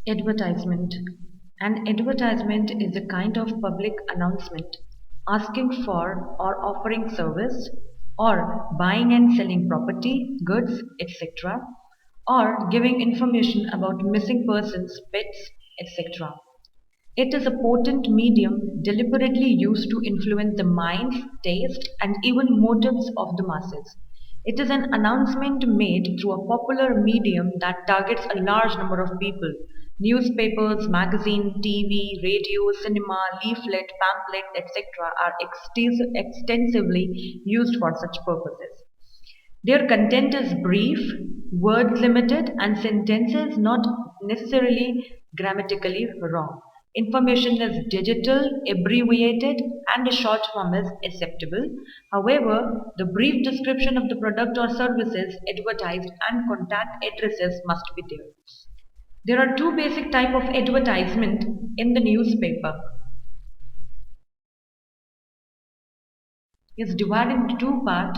Advertisement. An advertisement is a kind of public announcement asking for or offering service or buying and selling property, goods, etc., or giving information about missing persons, pets, etc. It is a potent medium deliberately used to influence the minds, taste, and even motives of the masses. It is an announcement made through a popular medium that targets a large number of people. Newspapers, magazine, TV, radio, cinema, leaflet, pamphlet, etc. are extensively used for such purposes. Their content is brief, words limited, and sentences not necessarily grammatically wrong. Information is digital, abbreviated, and a short form is acceptable. However, the brief description of the product or services advertised and contact addresses must be there. There are two basic types of advertisement in the newspaper. It's divided into two parts.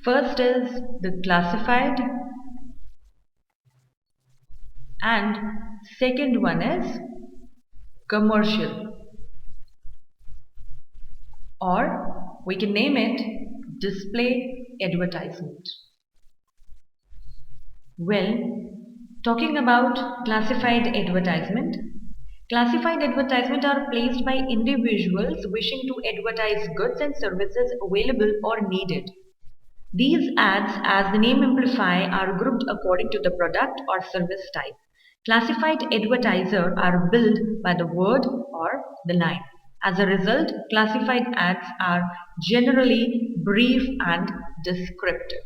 First is the classified and second one is commercial, or we can name it display advertisement. Well, talking about classified advertisement are placed by individuals wishing to advertise goods and services available or needed. These ads, as the name imply, are grouped according to the product or service type. Classified advertisers are billed by the word or the line. As a result, classified ads are generally brief and descriptive.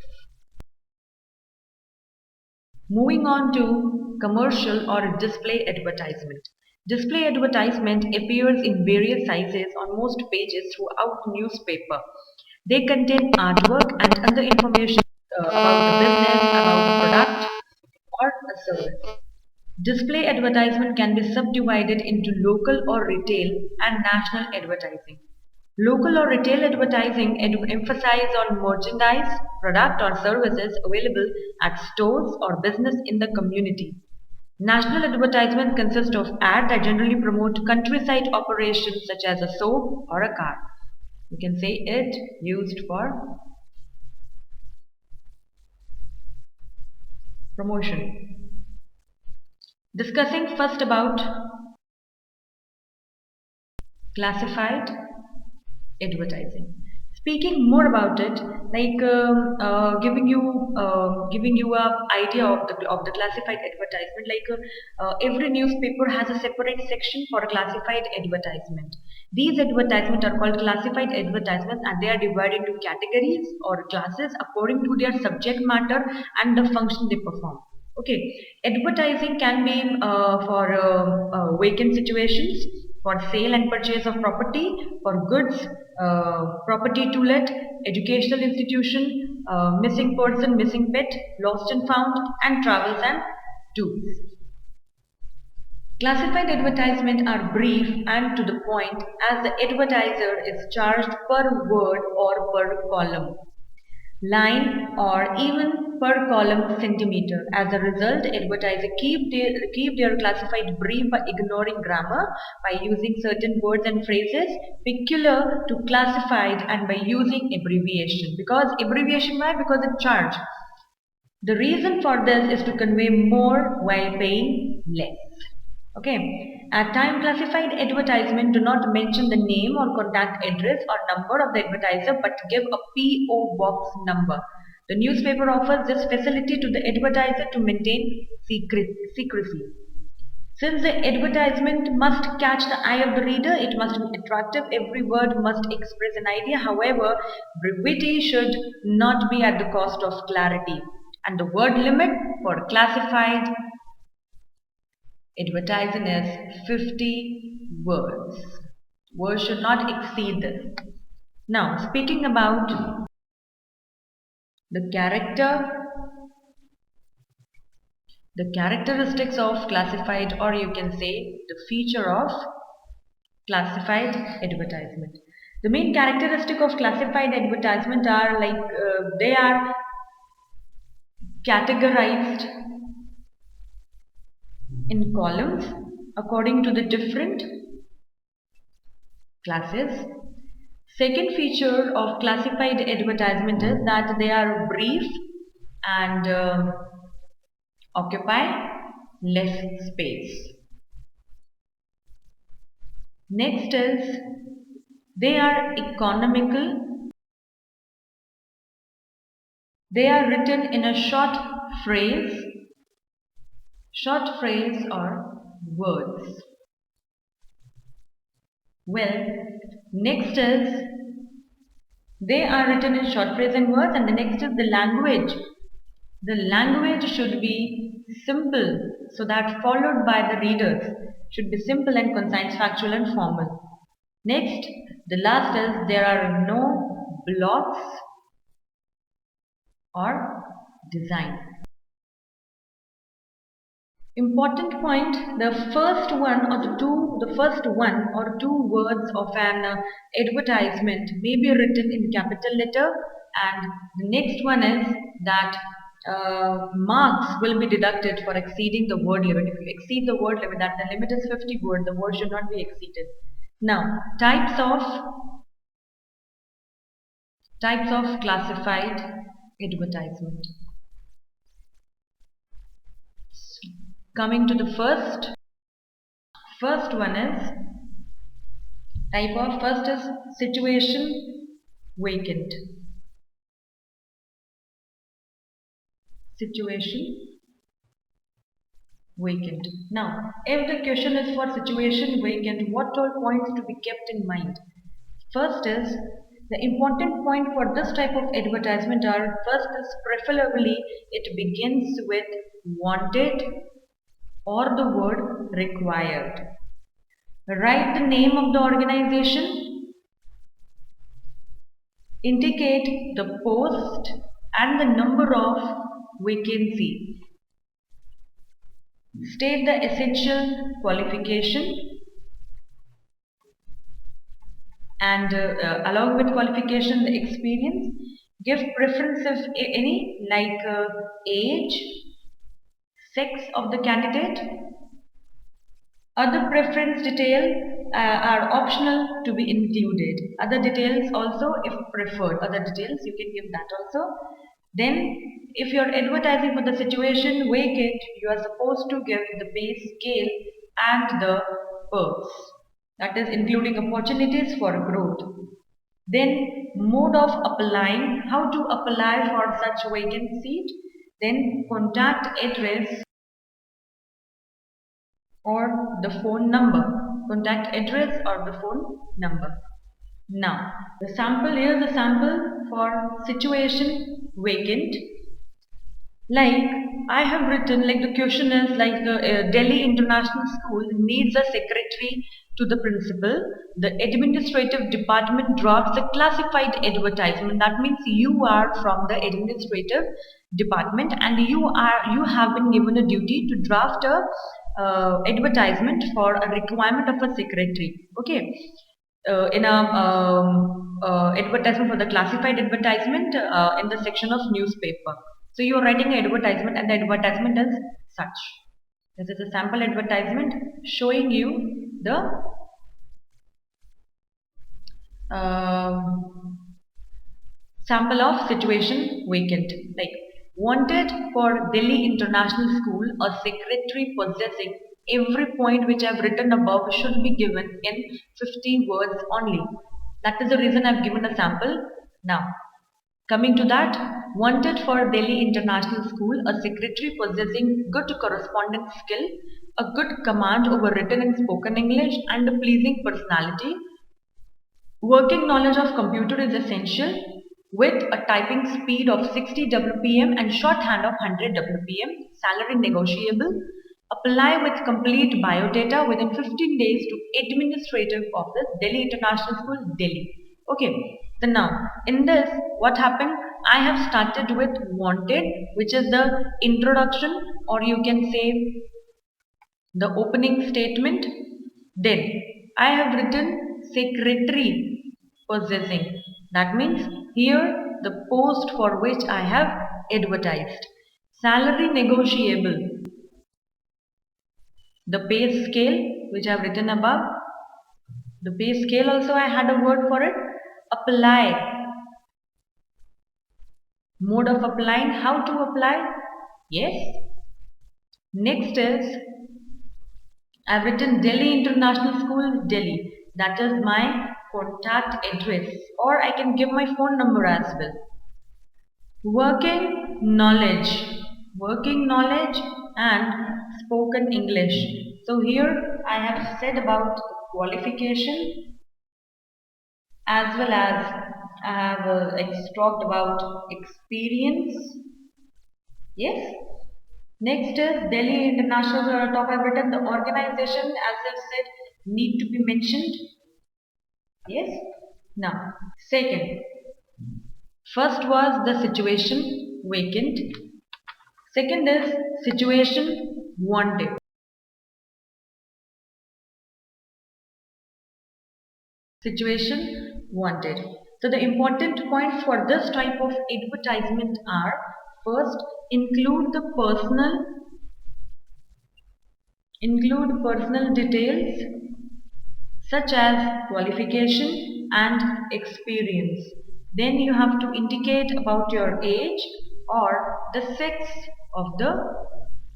Moving on to commercial or display advertisement. Display advertisement appears in various sizes on most pages throughout the newspaper. They contain artwork and other information about the business, about the product or a service. Display advertisement can be subdivided into local or retail and national advertising. Local or retail advertising emphasize on merchandise, product or services available at stores or business in the community. National advertisement consists of ads that generally promote countryside operations such as a soap or a car. You can say it used for promotion. Discussing first about classified advertising. Speaking more about it, like giving you a idea of the classified advertisement. Every newspaper has a separate section for a classified advertisement. These advertisements are called classified advertisements, and they are divided into categories or classes according to their subject matter and the function they perform. Okay, advertising can be for vacant situations, for sale and purchase of property, for goods, property to let, educational institution, missing person, missing pet, lost and found, and travels and tours. Classified advertisements are brief and to the point as the advertiser is charged per word or per column, line, or even per column centimeter. As a result, advertisers keep their classified brief by ignoring grammar, by using certain words and phrases peculiar to classified, and by using abbreviation. Because abbreviation, why? Because it charge. The reason for this is to convey more while paying less. Okay. At time, classified advertisement do not mention the name or contact address or number of the advertiser, but give a PO box number. The newspaper offers this facility to the advertiser to maintain secrecy. Since the advertisement must catch the eye of the reader, it must be attractive. Every word must express an idea. However, brevity should not be at the cost of clarity. And the word limit for classified advertising is 50 words. Words should not exceed this. Now, speaking about the characteristics of classified, or you can say the feature of classified advertisement. The main characteristic of classified advertisement are they are categorized in columns according to the different classes. Second feature of classified advertisement is that they are brief and occupy less space. Next is they are economical. They are written in a short phrase or words. Well, next is they are written in short phrase and words, and the next is the language. The language should be simple so that followed by the readers should be simple and concise, factual and formal. Next, the last is there are no blocks or design. Important point, the first one or two words of an advertisement may be written in capital letter, and the next one is that marks will be deducted for exceeding the word limit. If you exceed the word limit, that the limit is 50 words, the word should not be exceeded. Now, types of classified advertisement. Coming to the first one is first is situation vacant. Situation vacant. Now, if the question is for situation vacant, what all points to be kept in mind? First is the important point for this type of advertisement are first is preferably it begins with wanted or the word required. Write the name of the organization, indicate the post and the number of vacancy. State the essential qualification and along with qualification the experience. Give preference if any like age, sex of the candidate. Other preference detail are optional to be included. Other details also if preferred. Other details you can give that also. Then if you are advertising for the situation vacant, you are supposed to give the pay scale and the perks. That is including opportunities for growth. Then mode of applying, how to apply for such vacant seat. Then contact address or the phone number. Contact address or the phone number. Now, here's the sample for situation vacant. Like I have written, like the question is like the Delhi International School needs a secretary to the principal. The administrative department drafts a classified advertisement. That means you are from the administrative department and you have been given a duty to draft a advertisement for a requirement of a secretary. Okay. In a advertisement for the classified advertisement in the section of newspaper. So you are writing an advertisement and the advertisement is such. This is a sample advertisement showing you the sample of situation vacant. Like wanted for Delhi International School, a secretary possessing every point which I have written above should be given in 50 words only. That is the reason I have given a sample. Now, coming to that, wanted for Delhi International School, a secretary possessing good correspondence skill, a good command over written and spoken English, and a pleasing personality. Working knowledge of computer is essential with a typing speed of 60 WPM and shorthand of 100 WPM. Salary negotiable. Apply with complete biodata within 15 days to Administrative Office, Delhi International School, Delhi. Okay, so now in this, what happened? I have started with wanted, which is the introduction, or you can say the opening statement. Then I have written secretary possessing. That means here the post for which I have advertised. Salary negotiable. The pay scale, which I've written above. The pay scale also I had a word for it. Apply. Mode of applying, how to apply. Yes. Next is, I've written Delhi International School, Delhi. That is my contact address, or I can give my phone number as well. Working knowledge and spoken English. So here I have said about qualification, as well as I have talked about experience. Yes. Next is Delhi International Top. I've written the organization, as I said, need to be mentioned. Yes. Now, second, first was the situation vacant. Second is situation wanted. Situation wanted. So the important points for this type of advertisement are: first, include personal details such as qualification and experience. Then you have to indicate about your age or the sex of the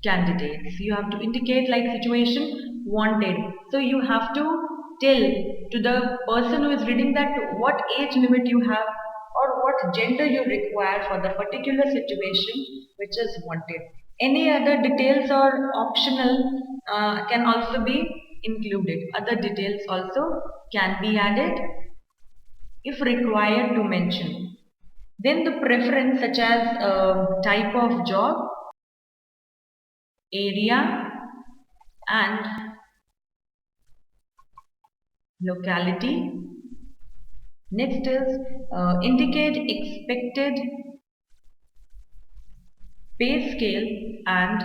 candidates. You have to indicate like situation wanted. So you have to tell to the person who is reading that what age limit you have or what gender you require for the particular situation which is wanted. Any other details or optional can also be included. Other details also can be added if required to mention. Then the preference such as type of job, area and locality. Next is indicate expected pay scale and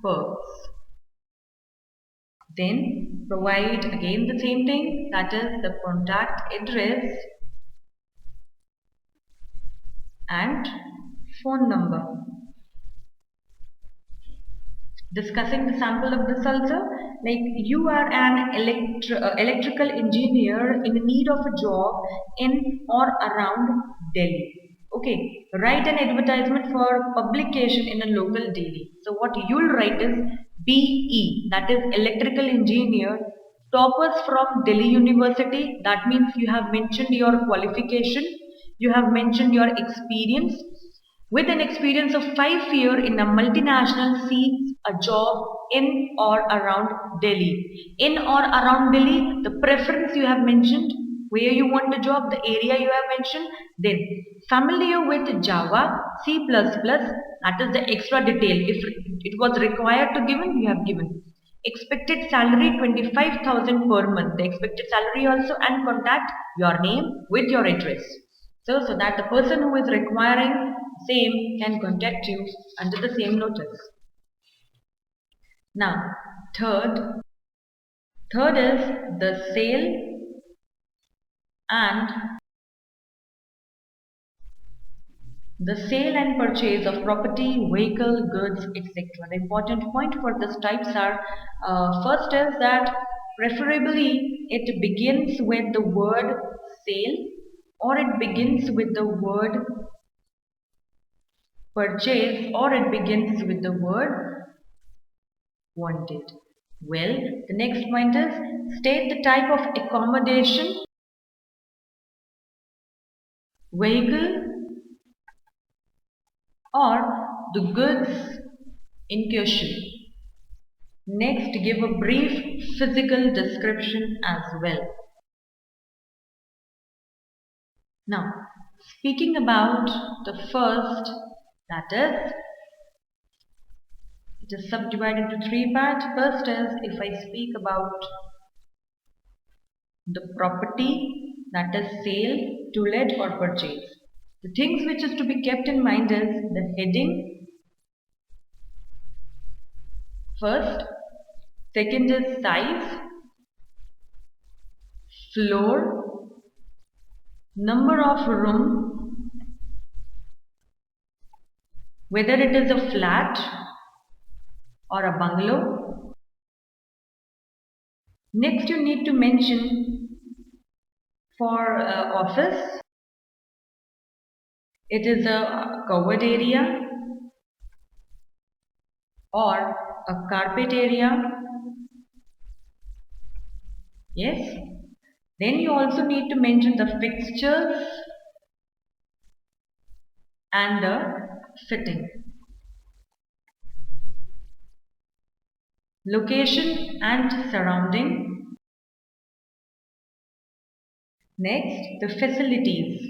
perks. Then provide again the same thing, that is the contact address and phone number. Discussing the sample of this also, like you are an electrical engineer in need of a job in or around Delhi. Okay, write an advertisement for publication in a local Delhi. So what you'll write is BE, that is electrical engineer, toppers from Delhi University. That means you have mentioned your qualification, you have mentioned your experience. With an experience of 5 years in a multinational seeks a job in or around Delhi. In or around Delhi, the preference you have mentioned, where you want a job, the area you have mentioned. Then familiar with Java, C++, that is the extra detail. If it was required to given, you have given. Expected salary 25,000 per month. The expected salary also, and contact your name with your address. So that the person who is requiring same can contact you under the same notice. Now, third is the and sale and purchase of property, vehicle, goods, etc. The important point for this types are, first is that preferably it begins with the word sale, or it begins with the word purchase, or it begins with the word wanted. Well, the next point is state the type of accommodation, vehicle, or the goods in question. Next, give a brief physical description as well. Now, speaking about the first, that is, it is subdivided into three parts. First is, if I speak about the property, that is sale, to let or purchase. The things which is to be kept in mind is the heading, first. Second is size, floor, number of room, whether it is a flat or a bungalow. Next, you need to mention for office, it is a covered area or a carpet area. Yes. Then you also need to mention the fixtures and the fitting. Location and surrounding. Next, the facilities.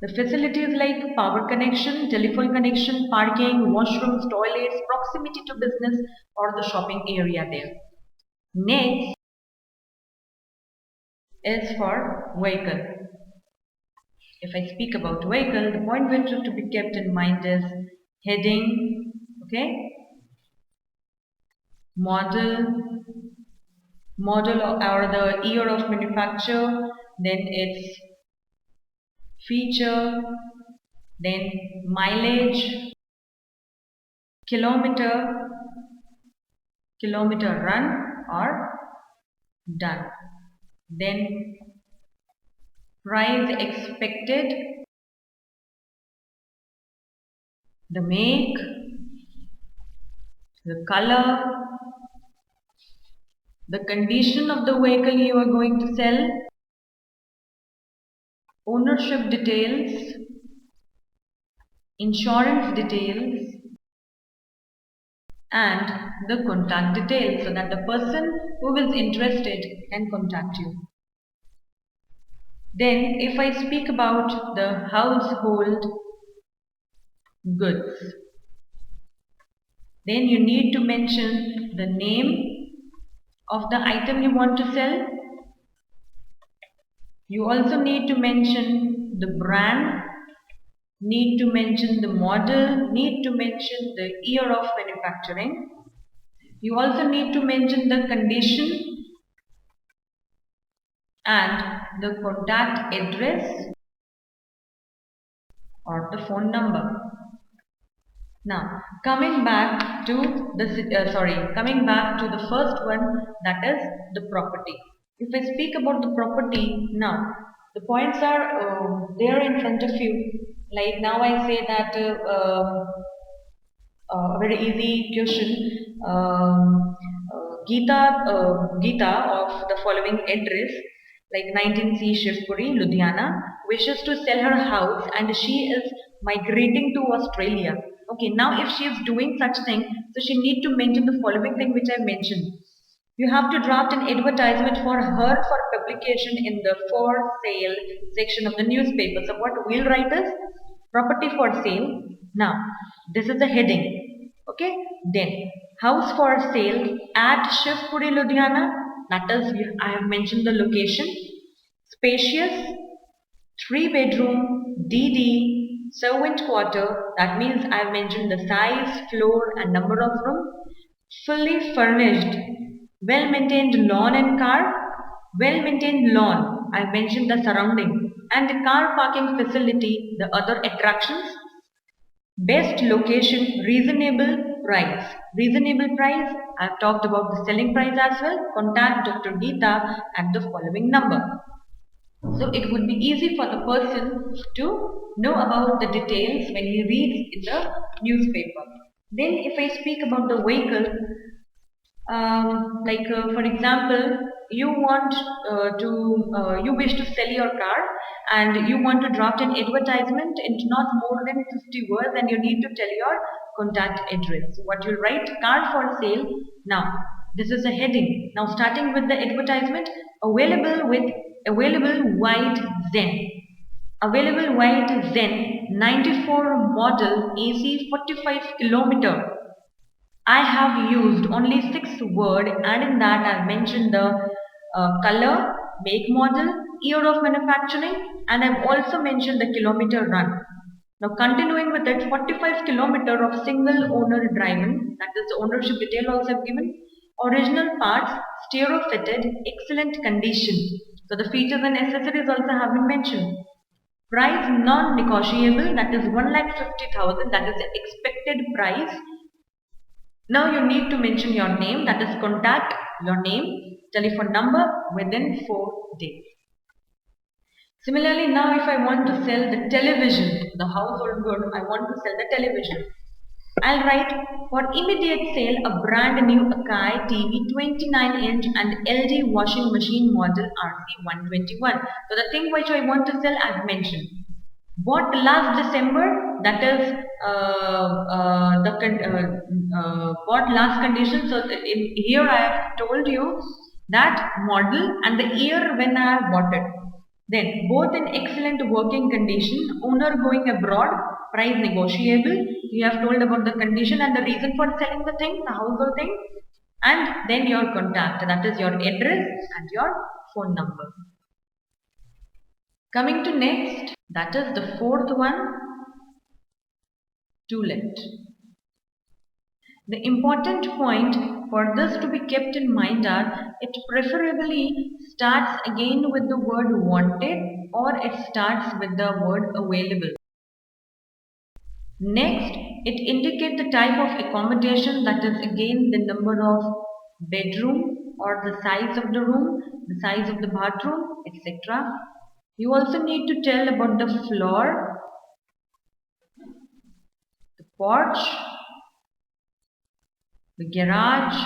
The facilities like power connection, telephone connection, parking, washrooms, toilets, proximity to business or the shopping area there. Next is for vehicle. If I speak about vehicle, the point which is to be kept in mind is heading, okay, model, or the year of manufacture, then its feature, then mileage, kilometer, kilometer run or done. Then price expected, the make, the color, the condition of the vehicle you are going to sell, ownership details, insurance details, and the contact details so that the person who is interested can contact you. Then if I speak about the household goods, then you need to mention the name of the item you want to sell. You also need to mention the brand, need to mention the model, need to mention the year of manufacturing. You also need to mention the condition and the contact address or the phone number. Now, coming back to the first one, that is the property. If I speak about the property now, the points are there in front of you. Like now, I say that a very easy question. Geeta of the following address, like 19C Shivpuri, Ludhiana, wishes to sell her house and she is migrating to Australia. Okay, now if she is doing such thing, so she need to mention the following thing which I mentioned. You have to draft an advertisement for her for publication in the for sale section of the newspaper. So what we'll write is property for sale. Now, this is the heading. Okay, then house for sale at Shivpuri, Ludhiana. That is, I have mentioned the location. Spacious, 3-bedroom, DD, servant quarter. That means I have mentioned the size, floor, and number of room. Fully furnished, well maintained lawn and car. Well maintained lawn, I mentioned the surrounding, and the car parking facility, the other attractions. Best location, reasonable price. Reasonable price, I've talked about the selling price as well. Contact Dr. Geeta at the following number. So it would be easy for the person to know about the details when he reads in the newspaper. Then if I speak about the vehicle, for example, you wish to sell your car and you want to draft an advertisement in not more than 50 words, and you need to tell your contact address. So what you'll write, car for sale. Now this is a heading. Now starting with the advertisement, available white Zen. Available white Zen 94 model AC 45 kilometer. I have used only 6 words, and in that I have mentioned the color, make, model, year of manufacturing, and I have also mentioned the kilometer run. Now continuing with it, 45 kilometer of single owner driven, that is the ownership detail also I have given. Original parts, stereo fitted, excellent condition. So the features and accessories also have been mentioned. Price non-negotiable, that is 1,50,000, that is the expected price. Now you need to mention your name, that is contact, your name, telephone number within 4 days. Similarly, now if I want to sell the television, the household good, I want to sell the television. I'll write for immediate sale a brand new Akai TV 29-inch and LG washing machine model RC121. So the thing which I want to sell I've mentioned. Bought last December, that is bought last condition. So here I have told you that model and the year when I have bought it. Then both in excellent working condition, owner going abroad, price negotiable. You have told about the condition and the reason for selling the thing, the household thing, and then your contact, that is your address and your phone number. Coming to next, that is the fourth one, to let. The important point for this to be kept in mind are it preferably starts again with the word wanted or it starts with the word available. Next, it indicates the type of accommodation, that is again the number of bedroom or the size of the room, the size of the bathroom, etc. You also need to tell about the floor, the porch, the garage,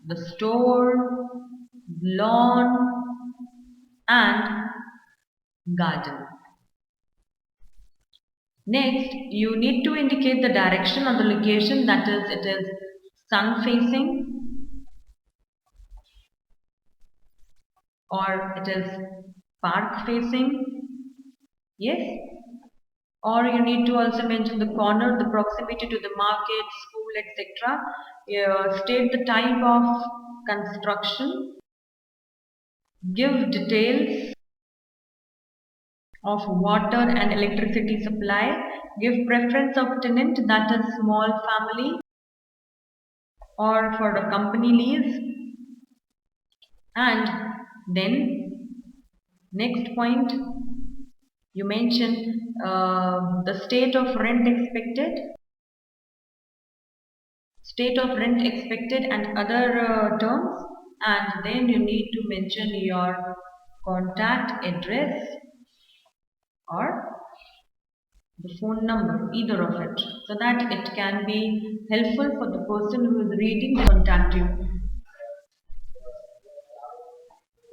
the store, lawn, and garden. Next, you need to indicate the direction or the location, that is, it is sun facing or it is park facing. Yes. Or you need to also mention the corner, the proximity to the market, school, etc. State the type of construction, give details of water and electricity supply, give preference of tenant, that is small family or for the company lease, and then next point you mention the state of rent expected and other terms, and then you need to mention your contact address or the phone number, either of it, so that it can be helpful for the person who is reading to contact you.